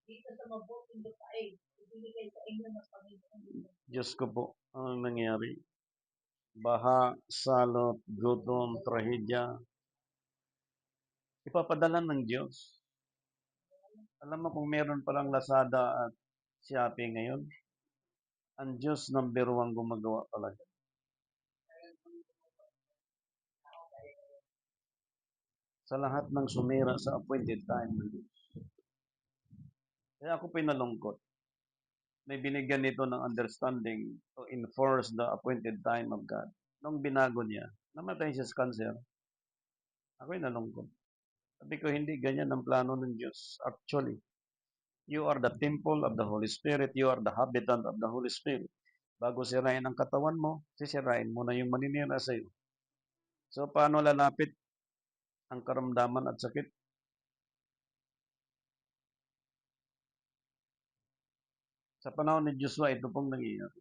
dito sa mabuting lupain. Ibinigay sa inyo ng Panginoon. Diyos ko po, ang nangyari? Baha, salot, gutom, trahedya. Ipapadala ng Diyos. Alam mo kung meron palang Lazada at Shopee ngayon, ang Diyos number 1 gumagawa talaga. Sa lahat ng sumira sa appointed time ng Diyos. Kaya ako pinalungkot. May binigyan nito ng understanding to enforce the appointed time of God. Nung binago niya, namatay siya sa cancer. Ako'y nalungkot. Sabi ko, hindi ganyan ang plano ng Diyos. Actually, you are the temple of the Holy Spirit. You are the habitant of the Holy Spirit. Bago sirain ang katawan mo, sisirain mo na yung maninira sa iyo. So, paano lalapit ang karamdaman at sakit? Sa panahon ni Joshua, ito pong nangyayari.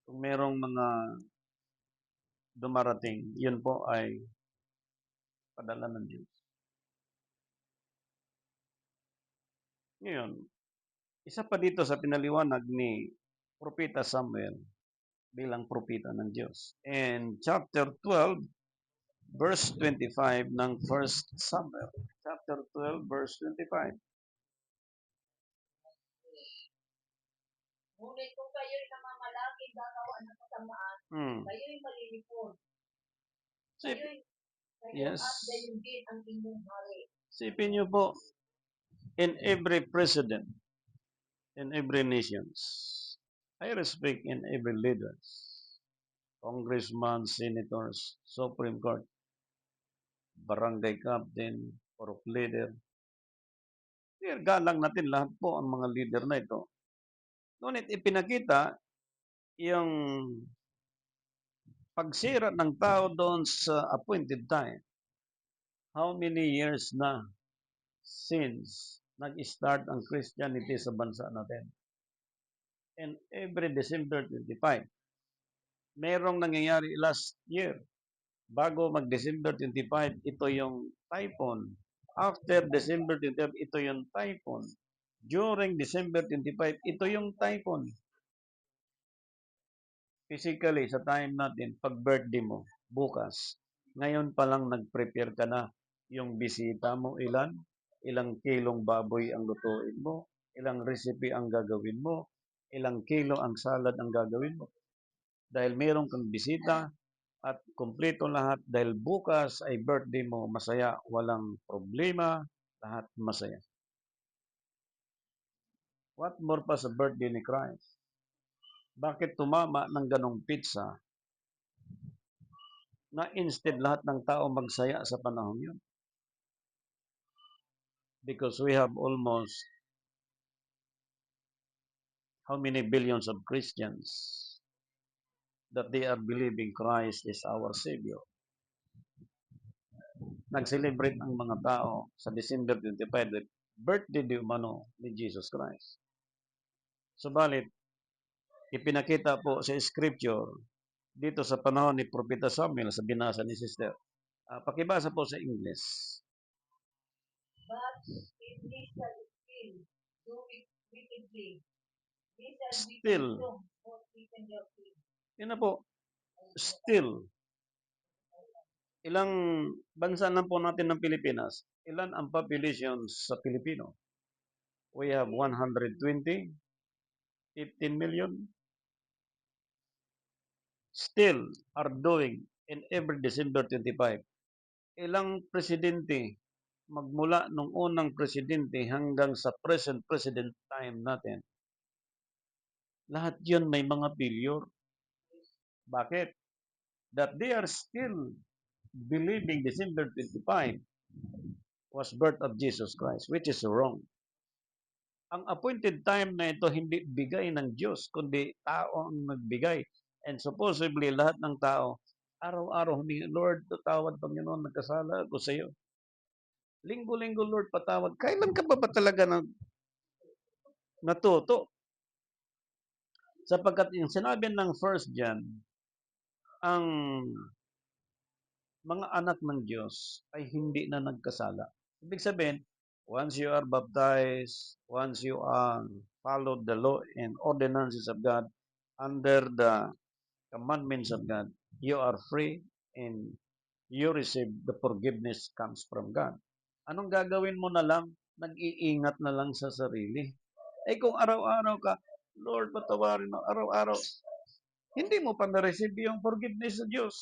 Kung merong mga dumarating, yun po ay padala ng Diyos. Ngayon, isa pa dito sa pinaliwanag ni Propeta Samuel bilang propeta ng Diyos. In chapter 12, verse 25 ng 1 Samuel. Chapter 12, verse 25. Ngunit kung kayo'y namamalaging gagawa ng kasamaan, kayo'y malilipol. Kayo'y Yes. at gayon din ang inyong hari. Sipin niyo po, in every president, in every nations, I respect in every leaders, congressman, senators, Supreme Court, barangay captain, or leader. Galang natin lahat po ang mga leader na ito. Ngunit ipinakita yung pagsira ng tao doon sa appointed time. How many years na since nag-start ang Christianity sa bansa natin? And every December 25, merong nangyayari last year. Bago mag-December 25, ito yung typhoon. After December 25, ito yung typhoon. During December 25, ito yung typhoon. Physically, sa time natin, pag birthday mo, bukas, ngayon pa lang nag-prepare ka na. Yung bisita mo, ilang kilong baboy ang lutuin mo, ilang recipe ang gagawin mo, ilang kilo ang salad ang gagawin mo. Dahil meron kang bisita at kumpleto lahat dahil bukas ay birthday mo, masaya, walang problema, lahat masaya. What more pa sa birthday ni Christ? Bakit tumama ng ganong pizza na instead lahat ng tao magsaya sa panahon yun? Because we have almost how many billions of Christians that they are believing Christ is our Savior. Nag-celebrate ang mga tao sa December 25 with birthday di umano ni Jesus Christ. Subalit, ipinakita po sa scripture dito sa panahon ni Propeta Samuel sa binasa ni Sister. Pakibasa po sa English. But if they shall still do it wickedly, they shall be Still. consumed, both quick and guilty. Yun na po. Still. Ilang bansa lang po natin ng Pilipinas? Ilan ang population sa Pilipino? We have 120, 15 million. Still are doing in every December 25. Ilang presidente magmula nung unang presidente hanggang sa present president time natin, lahat yun may mga failure. Bakit? That they are still believing December 25 was birth of Jesus Christ, which is wrong. Ang appointed time na ito hindi bigay ng Diyos, kundi tao ang nagbigay. And supposedly, lahat ng tao, araw-araw humingi, Lord, patawad Panginoon, nagkasala ako sa iyo. Linggo-linggo, Lord, patawad. Kailan ka ba talaga natuto? Sapagkat yung sinabi ng First John, ang mga anak ng Diyos ay hindi na nagkasala. Ibig sabihin, once you are baptized, once you followed the law and ordinances of God under the commandments of God, you are free and you receive the forgiveness comes from God. Anong gagawin mo na lang? Nag-iingat na lang sa sarili. Eh kung araw-araw ka, Lord, patawarin mo, araw-araw, hindi mo pa na-receive yung forgiveness sa Diyos.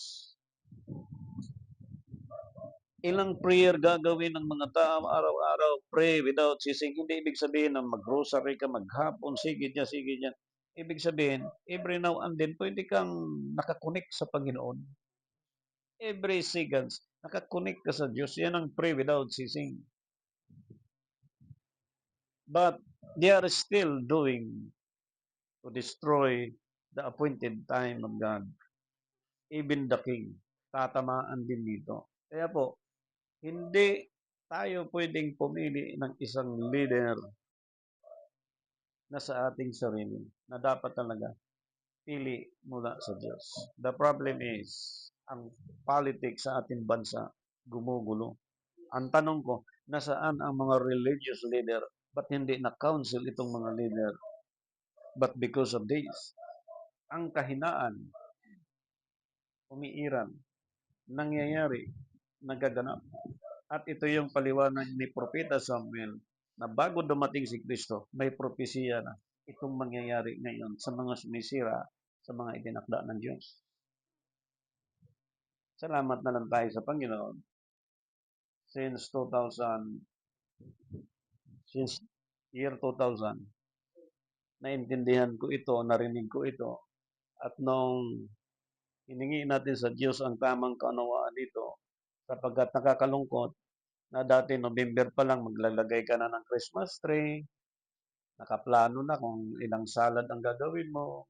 Ilang prayer gagawin ng mga tao araw-araw, pray without ceasing. Hindi ibig sabihin na mag-rosary ka, maghapon, sige dyan. Ibig sabihin, every now and then, pwede kang nakakonek sa Panginoon. Every seconds, nakakonek ka sa Diyos. Yan ang pray without ceasing. But they are still doing to destroy the appointed time of God. Even the king, tatamaan din dito. Kaya po, hindi tayo pwedeng pumili ng isang leader na sa ating sarili na dapat talaga pili mula sa Diyos. The problem is, ang politics sa ating bansa gumugulo. Ang tanong ko, nasaan ang mga religious leader? Ba't hindi na-counsel itong mga leader? But because of this, ang kahinaan, umiiral, nangyayari, nagaganap. At ito yung paliwanag ni Propeta Samuel na bago dumating si Kristo, may propesiya na itong mangyayari ngayon sa mga sumisira sa mga itinakda ng Diyos. Salamat na lang tayo sa Panginoon. Since year 2000, naintindihan ko ito, narinig ko ito. At nung hiningi natin sa Diyos ang tamang kaunawaan dito, sapagkat nakakalungkot na dati November pa lang maglalagay ka na ng Christmas tree, nakaplano na kung ilang salad ang gagawin mo,